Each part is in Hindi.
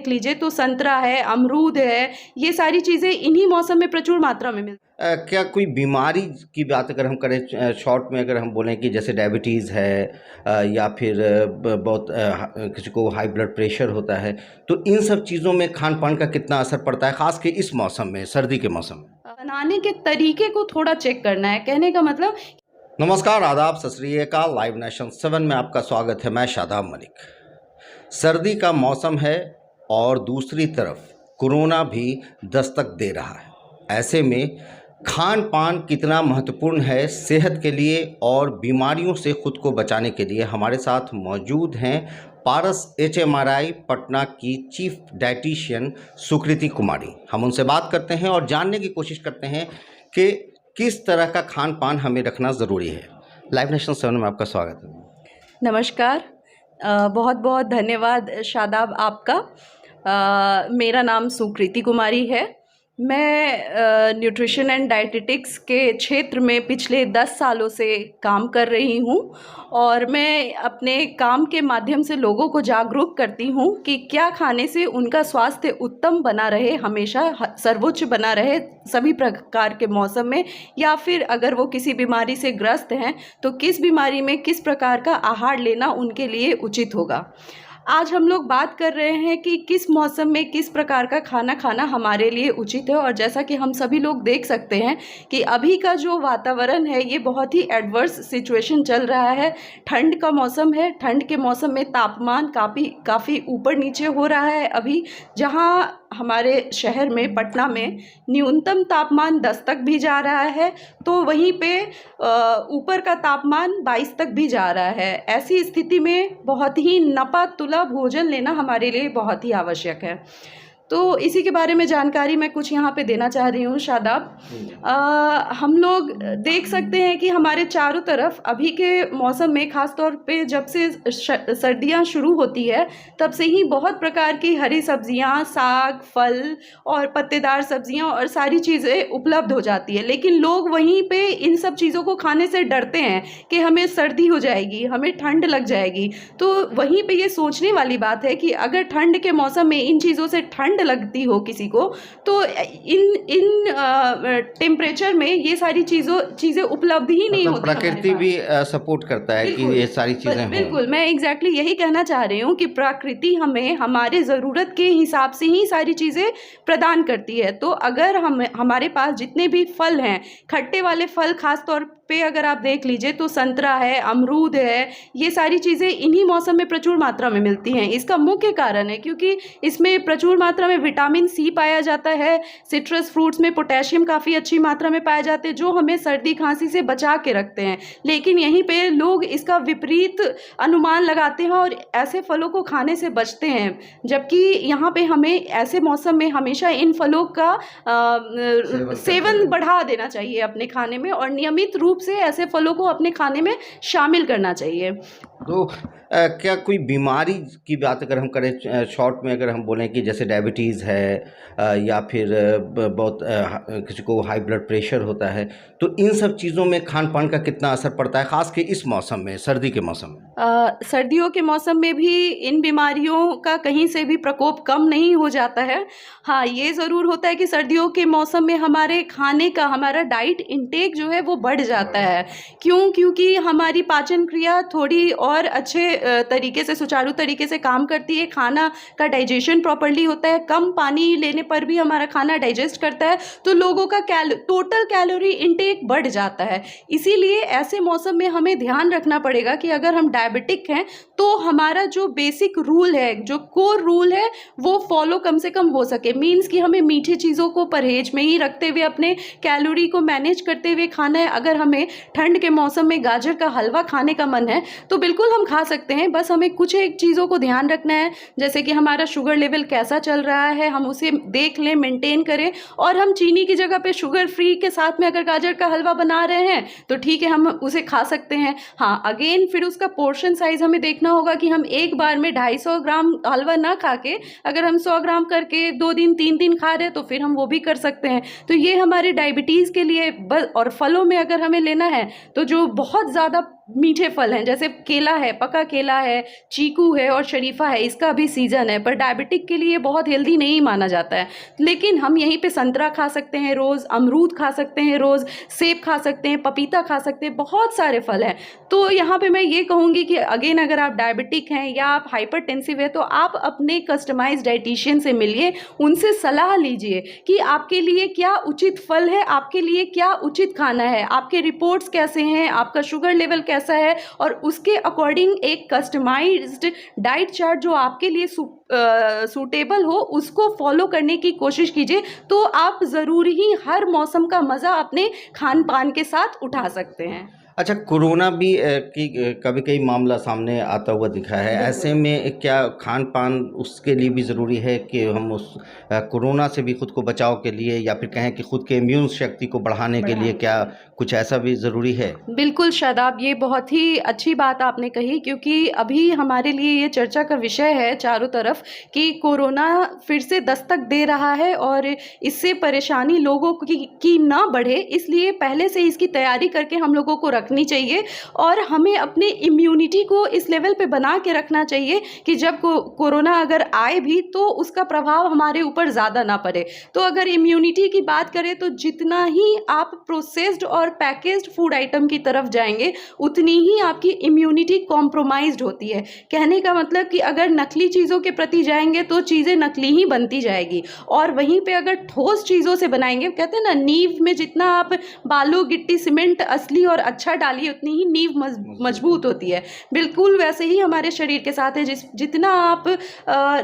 देख लीजिए तो संतरा है, अमरूद है, ये सारी चीज़ें इन्हीं मौसम में प्रचुर मात्रा में मिलती क्या कोई बीमारी की बात अगर हम करें शॉर्ट में अगर हम बोलें कि जैसे डायबिटीज़ है या फिर बहुत किसी को हाई ब्लड प्रेशर होता है, तो इन सब चीज़ों में खान पान का कितना असर पड़ता है, ख़ास के इस मौसम में, सर्दी के मौसम में? बनाने के तरीके को थोड़ा चेक करना है, कहने का मतलब। नमस्कार, आदाब, सत श्री अकाल। लाइव नेशन 7 में आपका स्वागत है। मैं शादाब मलिक। सर्दी का मौसम है और दूसरी तरफ कोरोना भी दस्तक दे रहा है। ऐसे में खान पान कितना महत्वपूर्ण है सेहत के लिए और बीमारियों से खुद को बचाने के लिए। हमारे साथ मौजूद हैं पारस HMRI पटना की चीफ डाइटिशियन सुकृति कुमारी। हम उनसे बात करते हैं और जानने की कोशिश करते हैं कि किस तरह का खान पान हमें रखना ज़रूरी है। लाइव नेशन 7 में आपका स्वागत है। नमस्कार, बहुत बहुत धन्यवाद शादाब आपका। मेरा नाम सुकृति कुमारी है। मैं न्यूट्रिशन एंड डाइटेटिक्स के क्षेत्र में पिछले 10 सालों से काम कर रही हूँ और मैं अपने काम के माध्यम से लोगों को जागरूक करती हूँ कि क्या खाने से उनका स्वास्थ्य उत्तम बना रहे, हमेशा सर्वोच्च बना रहे सभी प्रकार के मौसम में, या फिर अगर वो किसी बीमारी से ग्रस्त हैं तो किस बीमारी में किस प्रकार का आहार लेना उनके लिए उचित होगा। आज हम लोग बात कर रहे हैं कि किस मौसम में किस प्रकार का खाना खाना हमारे लिए उचित है। और जैसा कि हम सभी लोग देख सकते हैं कि अभी का जो वातावरण है ये बहुत ही एडवर्स सिचुएशन चल रहा है। ठंड का मौसम है, ठंड के मौसम में तापमान काफ़ी ऊपर नीचे हो रहा है। अभी जहां हमारे शहर में पटना में न्यूनतम तापमान 10 तक भी जा रहा है तो वहीं पे ऊपर का तापमान 22 तक भी जा रहा है। ऐसी स्थिति में बहुत ही नपा तुला भोजन लेना हमारे लिए बहुत ही आवश्यक है। तो इसी के बारे में जानकारी मैं कुछ यहाँ पे देना चाह रही हूँ शादाब। हम लोग देख सकते हैं कि हमारे चारों तरफ अभी के मौसम में ख़ास तौर पे जब से सर्दियाँ शुरू होती है तब से ही बहुत प्रकार की हरी सब्जियाँ, साग, फल और पत्तेदार सब्जियाँ और सारी चीज़ें उपलब्ध हो जाती है। लेकिन लोग वहीं पे इन सब चीज़ों को खाने से डरते हैं कि हमें सर्दी हो जाएगी, हमें ठंड लग जाएगी। तो वहीं पे ये सोचने वाली बात है कि अगर ठंड के मौसम में इन चीज़ों से ठंड लगती हो किसी को तो इन टेम्परेचर में ये सारी चीज़ें उपलब्ध ही नहीं होती। प्रकृति भी सपोर्ट करता है कि ये सारी चीज़ें बिल्कुल, मैं एग्जैक्टली यही कहना चाह रही हूँ कि प्रकृति हमें हमारे ज़रूरत के हिसाब से ही सारी चीज़ें प्रदान करती है। तो अगर हमारे पास जितने भी फल हैं, खट्टे वाले फल खास तौर पे अगर आप देख लीजिए तो संतरा है, अमरूद है, ये सारी चीज़ें इन्हीं मौसम में प्रचुर मात्रा में मिलती हैं। इसका मुख्य कारण है क्योंकि इसमें प्रचुर मात्रा में विटामिन सी पाया जाता है। सिट्रस फ्रूट्स में पोटेशियम काफ़ी अच्छी मात्रा में पाए जाते हैं जो हमें सर्दी खांसी से बचा के रखते हैं। लेकिन यहीं पे लोग इसका विपरीत अनुमान लगाते हैं और ऐसे फलों को खाने से बचते हैं, जबकि यहाँ पे हमें ऐसे मौसम में हमेशा इन फलों का सेवन बढ़ा देना चाहिए अपने खाने में और नियमित रूप से ऐसे फलों को अपने खाने में शामिल करना चाहिए। तो क्या कोई बीमारी की बात अगर हम करें शॉर्ट में अगर हम बोलें कि जैसे डायबिटीज़ है या फिर बहुत किसी को हाई ब्लड प्रेशर होता है, तो इन सब चीज़ों में खान पान का कितना असर पड़ता है, ख़ास के इस मौसम में, सर्दी के मौसम में? सर्दियों के मौसम में भी इन बीमारियों का कहीं से भी प्रकोप कम नहीं हो जाता है। हाँ, ये ज़रूर होता है कि सर्दियों के मौसम में हमारे खाने का, हमारा डाइट इंटेक जो है वो बढ़ जाता है। क्योंकि हमारी पाचन क्रिया थोड़ी और अच्छे तरीके से, सुचारू तरीके से काम करती है। खाना का डाइजेशन प्रॉपर्ली होता है, कम पानी लेने पर भी हमारा खाना डाइजेस्ट करता है, तो लोगों का टोटल कैलोरी इंटेक बढ़ जाता है। इसीलिए ऐसे मौसम में हमें ध्यान रखना पड़ेगा कि अगर हम डायबिटिक हैं तो हमारा जो बेसिक रूल है, जो कोर रूल है, वो फॉलो कम से कम हो सके। मीन्स कि हमें मीठी चीज़ों को परहेज में ही रखते हुए अपने कैलोरी को मैनेज करते हुए खाना है। अगर हमें ठंड के मौसम में गाजर का हलवा खाने का मन है तो बिल्कुल हम खा सकते हैं। बस हमें कुछ एक चीज़ों को ध्यान रखना है, जैसे कि हमारा शुगर लेवल कैसा चल रहा है, हम उसे देख लें, मेंटेन करें। और हम चीनी की जगह पे शुगर फ्री के साथ में अगर गाजर का हलवा बना रहे हैं तो ठीक है, हम उसे खा सकते हैं। हाँ, अगेन फिर उसका पोर्शन साइज हमें देखना होगा कि हम एक बार में 250 ग्राम हलवा ना खा के अगर हम 100 ग्राम करके 2 दिन 3 दिन खा रहे हैं तो फिर हम वो भी कर सकते हैं। तो ये हमारे डायबिटीज़ के लिए और फलों में अगर हमें लेना है तो जो बहुत ज़्यादा मीठे फल हैं, जैसे केला है, पका केला है, चीकू है और शरीफा है, इसका अभी सीज़न है, पर डायबिटिक के लिए बहुत हेल्दी नहीं माना जाता है। लेकिन हम यहीं पे संतरा खा सकते हैं रोज़, अमरूद खा सकते हैं रोज़, सेब खा सकते हैं, पपीता खा सकते हैं, बहुत सारे फल हैं। तो यहाँ पे मैं ये कहूँगी कि अगेन अगर आप डायबिटिक हैं या आप हाइपरटेंसिव है तो आप अपने कस्टमाइज्ड डाइटिशियन से मिलिए, उनसे सलाह लीजिए कि आपके लिए क्या उचित फल है, आपके लिए क्या उचित खाना है, आपके रिपोर्ट्स कैसे हैं, आपका शुगर लेवल कैसा है, और उसके अकॉर्डिंग एक कस्टमाइज्ड डाइट चार्ट जो आपके लिए सूटेबल हो उसको फॉलो करने की कोशिश कीजिए। तो आप ज़रूर ही हर मौसम का मज़ा अपने खान पान के साथ उठा सकते हैं। अच्छा, कोरोना भी कभी कई मामला सामने आता हुआ दिखा है, ऐसे में क्या खान पान उसके लिए भी ज़रूरी है कि हम उस कोरोना से भी खुद को बचाव के लिए या फिर कहें कि खुद के इम्यून शक्ति को बढ़ाने के लिए क्या कुछ ऐसा भी ज़रूरी है? बिल्कुल शादाब, ये बहुत ही अच्छी बात आपने कही, क्योंकि अभी हमारे लिए ये चर्चा का विषय है चारों तरफ कि कोरोना फिर से दस्तक दे रहा है और इससे परेशानी लोगों की ना बढ़े, इसलिए पहले से इसकी तैयारी करके हम लोगों को रखनी चाहिए और हमें अपने इम्यूनिटी को इस लेवल पे बना के रखना चाहिए कि जब कोरोना अगर आए भी तो उसका प्रभाव हमारे ऊपर ज़्यादा ना पड़े। तो अगर इम्यूनिटी की बात करें तो जितना ही आप प्रोसेस्ड और पैकेज्ड फूड आइटम की तरफ जाएंगे उतनी ही आपकी इम्यूनिटी कॉम्प्रोमाइज्ड होती है। कहने का मतलब कि अगर नकली चीज़ों के प्रति जाएंगे तो चीज़ें नकली ही बनती जाएगी, और वहीं पे अगर ठोस चीज़ों से बनाएंगे, कहते हैं ना नींव में जितना आप बालू गिट्टी सीमेंट असली और अच्छा डालिए उतनी ही नींव मजबूत होती है। बिल्कुल वैसे ही हमारे शरीर के साथ है, जितना आप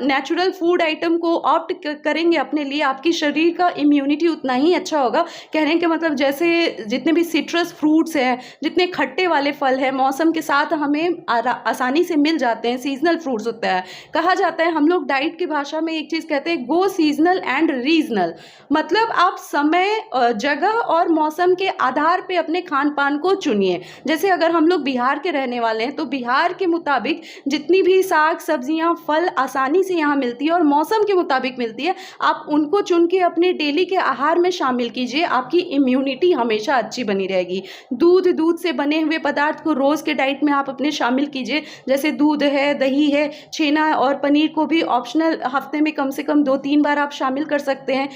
नेचुरल फूड आइटम को ऑप्ट करेंगे अपने लिए, आपकी शरीर का इम्यूनिटी उतना ही अच्छा होगा। कहने का मतलब जैसे जितने भी सिट्रस फ्रूट्स हैं, जितने खट्टे वाले फल हैं, मौसम के साथ हमें आसानी से मिल जाते हैं, सीजनल फ्रूट्स होता है। कहा जाता है, हम लोग डाइट की भाषा में एक चीज़ कहते हैं, गो सीजनल एंड रीजनल, मतलब आप समय जगह और मौसम के आधार पे अपने खान पान को चुनिए। जैसे अगर हम लोग बिहार के रहने वाले हैं तो बिहार के मुताबिक जितनी भी साग सब्जियां फल आसानी से यहाँ मिलती है और मौसम के मुताबिक मिलती है, आप उनको चुन के अपने डेली के आहार में शामिल कीजिए, आपकी इम्यूनिटी हमेशा अच्छी बनी रहेगी। दूध से बने हुए पदार्थ को रोज़ के डाइट में आप अपने शामिल कीजिए, जैसे दूध है, दही है, छेना और पनीर को भी ऑप्शनल हफ्ते में कम से कम 2-3 बार आप शामिल कर सकते हैं।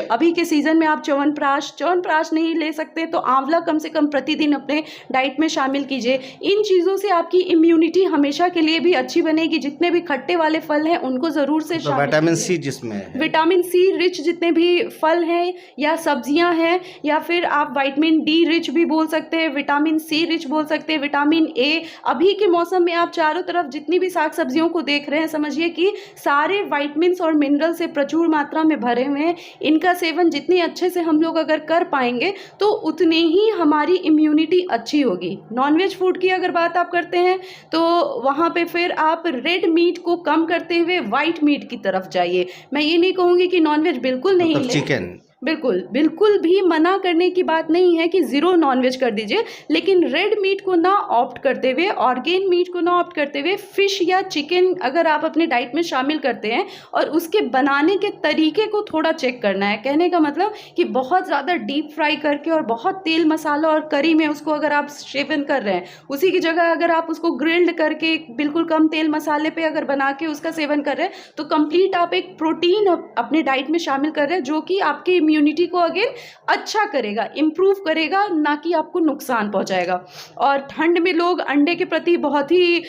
अभी के सीज़न में आप च्यवनप्राश नहीं ले सकते तो आंवला कम से कम प्रतिदिन अपने डाइट में शामिल कीजिए। इन चीज़ों से आपकी इम्यूनिटी हमेशा के लिए भी अच्छी बनेगी। जितने भी खट्टे वाले फल हैं उनको ज़रूर से शामिल, विटामिन सी जिसमें है, विटामिन सी रिच जितने भी फल हैं या सब्जियां हैं, या फिर आप विटामिन डी रिच भी बोल सकते हैं, विटामिन सी रिच बोल सकते हैं, विटामिन ए। अभी के मौसम में आप चारों तरफ जितनी भी साग सब्जियों को देख रहे हैं, समझिए कि सारे विटामिन्स और मिनरल से प्रचुर मात्रा में भरे हुए हैं। इनका सेवन जितनी अच्छे से हम लोग अगर कर पाएंगे तो उतने ही हमारी इम्यूनिटी अच्छी होगी। नॉनवेज फूड की अगर बात आप करते हैं तो वहाँ पे फिर आप रेड मीट को कम करते हुए वाइट मीट की तरफ जाइए। मैं ये नहीं कहूँगी कि नॉनवेज बिल्कुल नहीं लें, चिकन बिल्कुल भी मना करने की बात नहीं है कि ज़ीरो नॉनवेज कर दीजिए, लेकिन रेड मीट को ना ऑप्ट करते हुए, ऑर्गेन मीट को ना ऑप्ट करते हुए फ़िश या चिकन अगर आप अपने डाइट में शामिल करते हैं और उसके बनाने के तरीके को थोड़ा चेक करना है। कहने का मतलब कि बहुत ज़्यादा डीप फ्राई करके और बहुत तेल मसाला और करी में उसको अगर आप सेवन कर रहे हैं, उसी की जगह अगर आप उसको ग्रिल्ड करके बिल्कुल कम तेल मसाले पे अगर बना के उसका सेवन कर रहे हैं तो कंप्लीट आप एक प्रोटीन अपने डाइट में शामिल कर रहे हैं, जो कि आपके इम्यूनिटी को अगेन अच्छा करेगा, इम्प्रूव करेगा, ना कि आपको नुकसान पहुंचाएगा। और ठंड में लोग अंडे के प्रति बहुत ही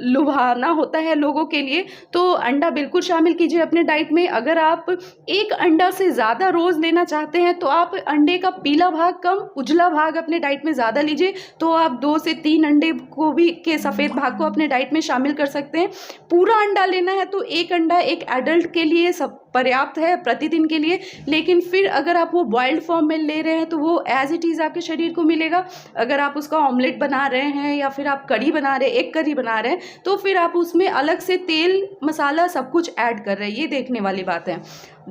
लुभावना होता है लोगों के लिए, तो अंडा बिल्कुल शामिल कीजिए अपने डाइट में। अगर आप एक अंडा से ज़्यादा रोज़ लेना चाहते हैं तो आप अंडे का पीला भाग कम, उजला भाग अपने डाइट में ज़्यादा लीजिए, तो आप 2 से 3 अंडे को भी के सफ़ेद भाग को अपने डाइट में शामिल कर सकते हैं। पूरा अंडा लेना है तो एक अंडा एक एडल्ट के लिए सब पर्याप्त है प्रतिदिन के लिए, लेकिन फिर अगर आप वो बॉइल्ड फॉर्म में ले रहे हैं तो वो एज इट इज़ आपके शरीर को मिलेगा। अगर आप उसका ऑमलेट बना रहे हैं या फिर आप करी बना रहे हैं, एक करी बना रहे हैं, तो फिर आप उसमें अलग से तेल मसाला सब कुछ ऐड कर रहे हैं, ये देखने वाली बात है।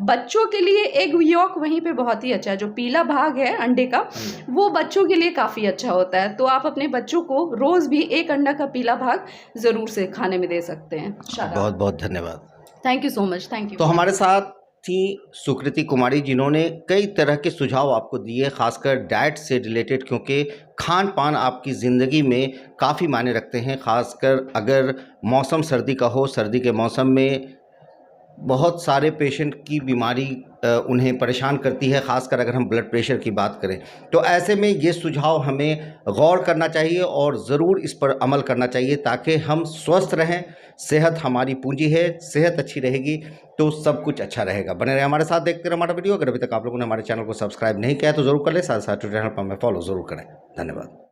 बच्चों के लिए एग यॉक वहीं पे बहुत ही अच्छा है, जो पीला भाग है अंडे का वो बच्चों के लिए काफ़ी अच्छा होता है, तो आप अपने बच्चों को रोज़ भी एक अंडा का पीला भाग ज़रूर से खाने में दे सकते हैं। बहुत बहुत धन्यवाद। Thank you so much. Thank you. तो हमारे साथ थी सुकृति कुमारी, जिन्होंने कई तरह के सुझाव आपको दिए, खासकर डाइट से रिलेटेड, क्योंकि खान पान आपकी ज़िंदगी में काफ़ी मायने रखते हैं। खासकर अगर मौसम सर्दी का हो, सर्दी के मौसम में बहुत सारे पेशेंट की बीमारी उन्हें परेशान करती है, ख़ासकर अगर हम ब्लड प्रेशर की बात करें। तो ऐसे में ये सुझाव हमें गौर करना चाहिए और ज़रूर इस पर अमल करना चाहिए, ताकि हम स्वस्थ रहें। सेहत हमारी पूंजी है, सेहत अच्छी रहेगी तो सब कुछ अच्छा रहेगा। बने रहे हमारे साथ, देखते रहे हमारा वीडियो। अगर अभी तक आप लोगों ने हमारे चैनल को सब्सक्राइब नहीं किया है तो ज़रूर कर लें, साथ साथ चैनल पर हमें फॉलो ज़रूर करें। धन्यवाद।